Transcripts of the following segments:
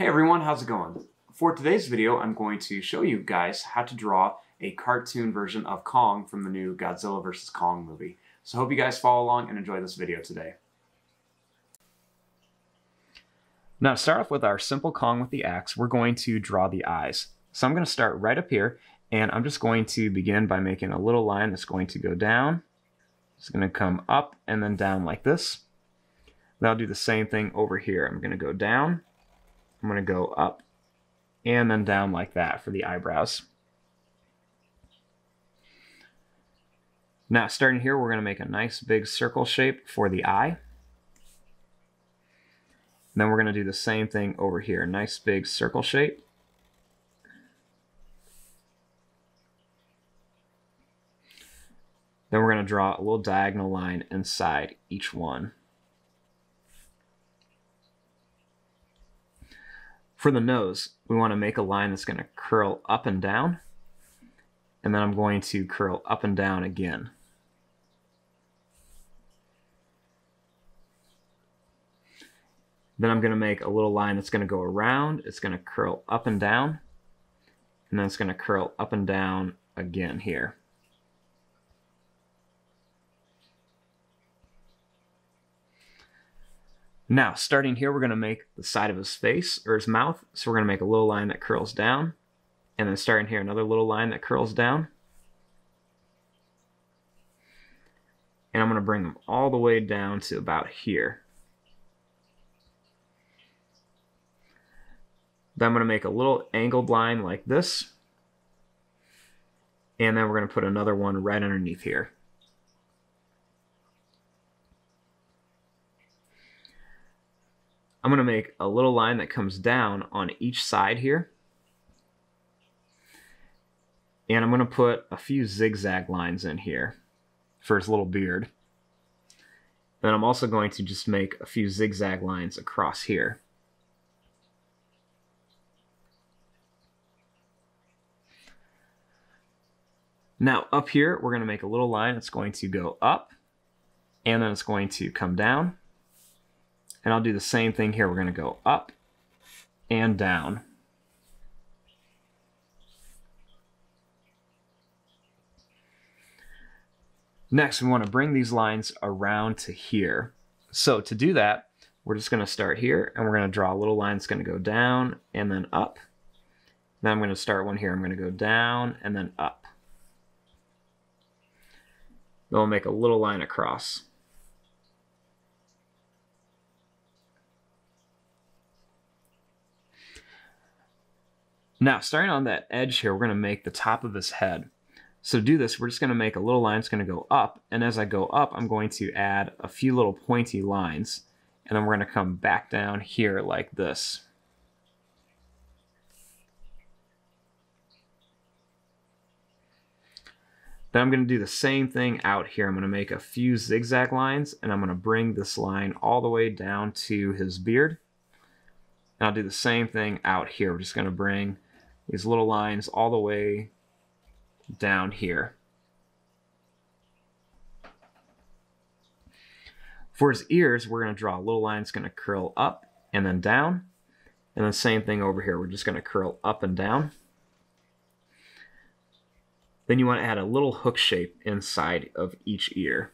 Hey everyone, how's it going? For today's video, I'm going to show you guys how to draw a cartoon version of Kong from the new Godzilla vs. Kong movie. So I hope you guys follow along and enjoy this video today. Now to start off with our simple Kong with the axe, we're going to draw the eyes. So I'm going to start right up here, and I'm just going to begin by making a little line that's going to go down. It's going to come up and then down like this. Then I'll do the same thing over here. I'm going to go down, I'm going to go up, and then down like that for the eyebrows. Now starting here, we're going to make a nice big circle shape for the eye. And then we're going to do the same thing over here, nice big circle shape. Then we're going to draw a little diagonal line inside each one. For the nose, we want to make a line that's going to curl up and down, and then I'm going to curl up and down again. Then I'm going to make a little line that's going to go around, it's going to curl up and down, and then it's going to curl up and down again here. Now, starting here, we're going to make the side of his face, or his mouth. So we're going to make a little line that curls down. And then starting here, another little line that curls down. And I'm going to bring them all the way down to about here. Then I'm going to make a little angled line like this. And then we're going to put another one right underneath here. I'm going to make a little line that comes down on each side here. And I'm going to put a few zigzag lines in here for his little beard. Then I'm also going to just make a few zigzag lines across here. Now up here, we're going to make a little line that's going to go up, and then it's going to come down. And I'll do the same thing here. We're going to go up and down. Next, we want to bring these lines around to here. So to do that, we're just going to start here, and we're going to draw a little line that's going to go down and then up. Then I'm going to start one here. I'm going to go down and then up. Then we'll make a little line across. Now, starting on that edge here, we're going to make the top of his head. So to do this, we're just going to make a little line that's going to go up. And as I go up, I'm going to add a few little pointy lines. And then we're going to come back down here like this. Then I'm going to do the same thing out here. I'm going to make a few zigzag lines, and I'm going to bring this line all the way down to his beard. And I'll do the same thing out here. We're just going to bring these little lines all the way down here. For his ears, we're going to draw a little line that's going to curl up and then down. And the same thing over here. We're just going to curl up and down. Then you want to add a little hook shape inside of each ear.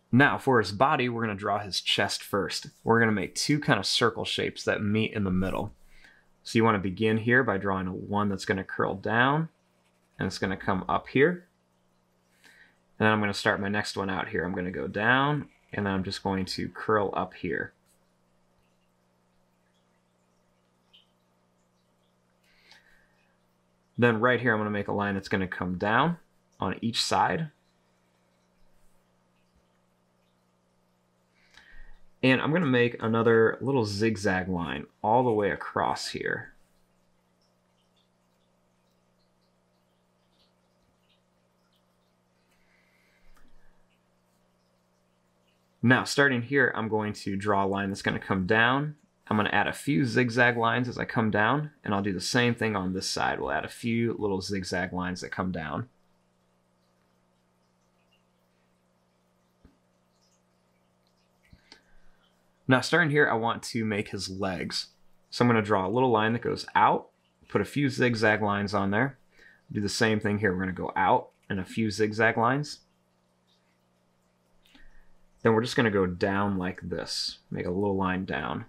Now, for his body, we're going to draw his chest first. We're going to make two kind of circle shapes that meet in the middle. So you want to begin here by drawing one that's going to curl down, and it's going to come up here. And then I'm going to start my next one out here. I'm going to go down, and then I'm just going to curl up here. Then right here, I'm going to make a line that's going to come down on each side. And I'm going to make another little zigzag line all the way across here. Now, starting here, I'm going to draw a line that's going to come down. I'm going to add a few zigzag lines as I come down, and I'll do the same thing on this side. We'll add a few little zigzag lines that come down. Now starting here, I want to make his legs. So I'm going to draw a little line that goes out, put a few zigzag lines on there. Do the same thing here. We're going to go out and a few zigzag lines. Then we're just going to go down like this. Make a little line down.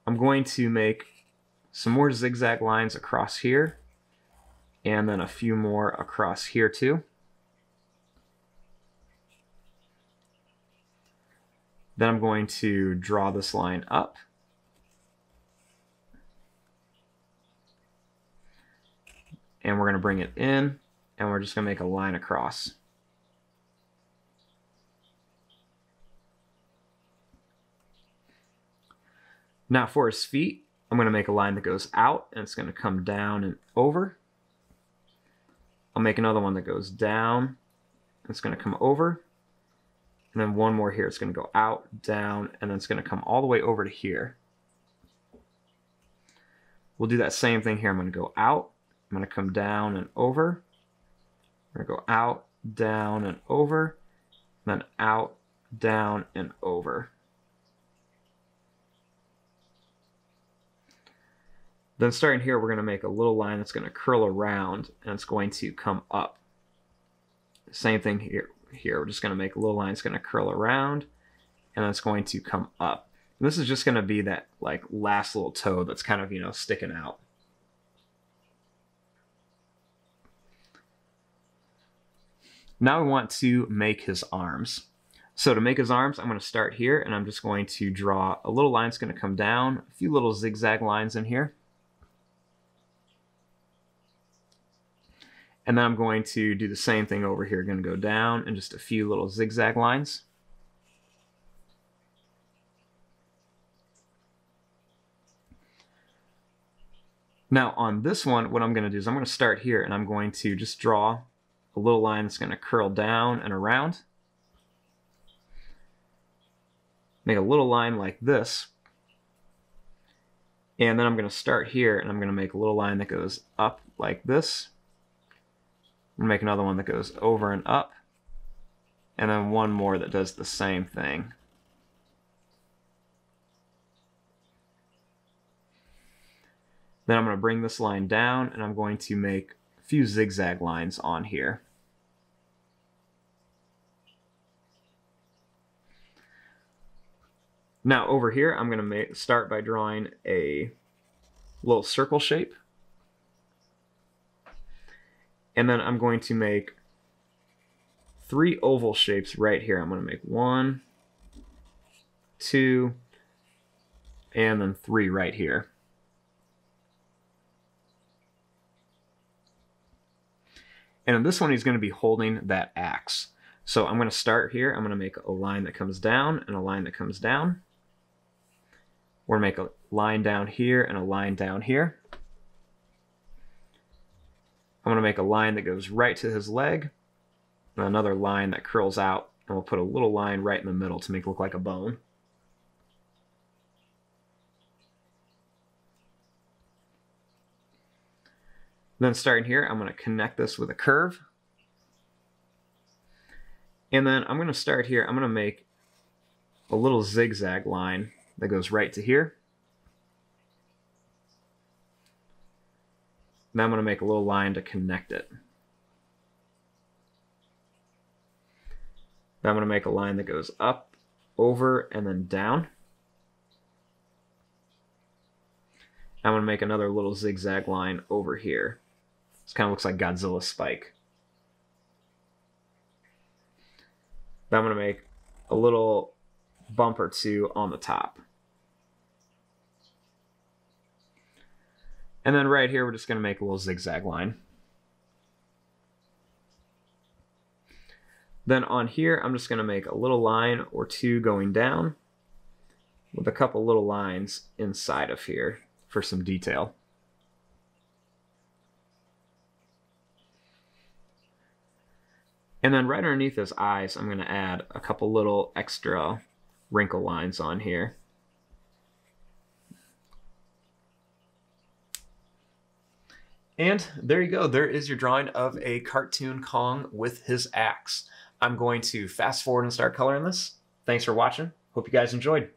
I'm going to make some more zigzag lines across here, and then a few more across here too. Then I'm going to draw this line up. And we're going to bring it in, and we're just going to make a line across. Now for his feet, I'm going to make a line that goes out, and it's going to come down and over. I'll make another one that goes down, and it's going to come over. And then one more here. It's going to go out, down, and then it's going to come all the way over to here. We'll do that same thing here. I'm going to go out. I'm going to come down and over. I'm going to go out, down, and over. And then out, down, and over. Then starting here, we're going to make a little line that's going to curl around, and it's going to come up. Same thing here. We're just going to make a little line that's going to curl around, and then it's going to come up. And this is just going to be that like last little toe that's kind of, sticking out. Now we want to make his arms. So to make his arms, I'm going to start here, and I'm just going to draw a little line that's going to come down, a few little zigzag lines in here. And then I'm going to do the same thing over here. Going to go down and just a few little zigzag lines. Now on this one, what I'm going to do is I'm going to start here, and I'm going to just draw a little line that's going to curl down and around. Make a little line like this. And then I'm going to start here, and I'm going to make a little line that goes up like this. I'm going to make another one that goes over and up, and then one more that does the same thing. Then I'm going to bring this line down, and I'm going to make a few zigzag lines on here. Now over here, I'm going to start by drawing a little circle shape. And then I'm going to make 3 oval shapes right here. I'm going to make 1, 2, and then 3 right here. And in this one, he's going to be holding that axe. So I'm going to start here. I'm going to make a line that comes down and a line that comes down. We're going to make a line down here and a line down here. I'm going to make a line that goes right to his leg, and another line that curls out, and we'll put a little line right in the middle to make it look like a bone. Then starting here, I'm going to connect this with a curve. And then I'm going to start here, I'm going to make a little zigzag line that goes right to here. Now I'm going to make a little line to connect it. Then I'm going to make a line that goes up, over, and then down. I'm going to make another little zigzag line over here. This kind of looks like Godzilla's spike. Then I'm going to make a little bump or two on the top. And then right here, we're just going to make a little zigzag line. Then on here, I'm just going to make a little line or 2 going down with a couple little lines inside of here for some detail. And then right underneath his eyes, I'm going to add a couple little extra wrinkle lines on here. And there you go. There is your drawing of a cartoon Kong with his axe. I'm going to fast forward and start coloring this. Thanks for watching. Hope you guys enjoyed.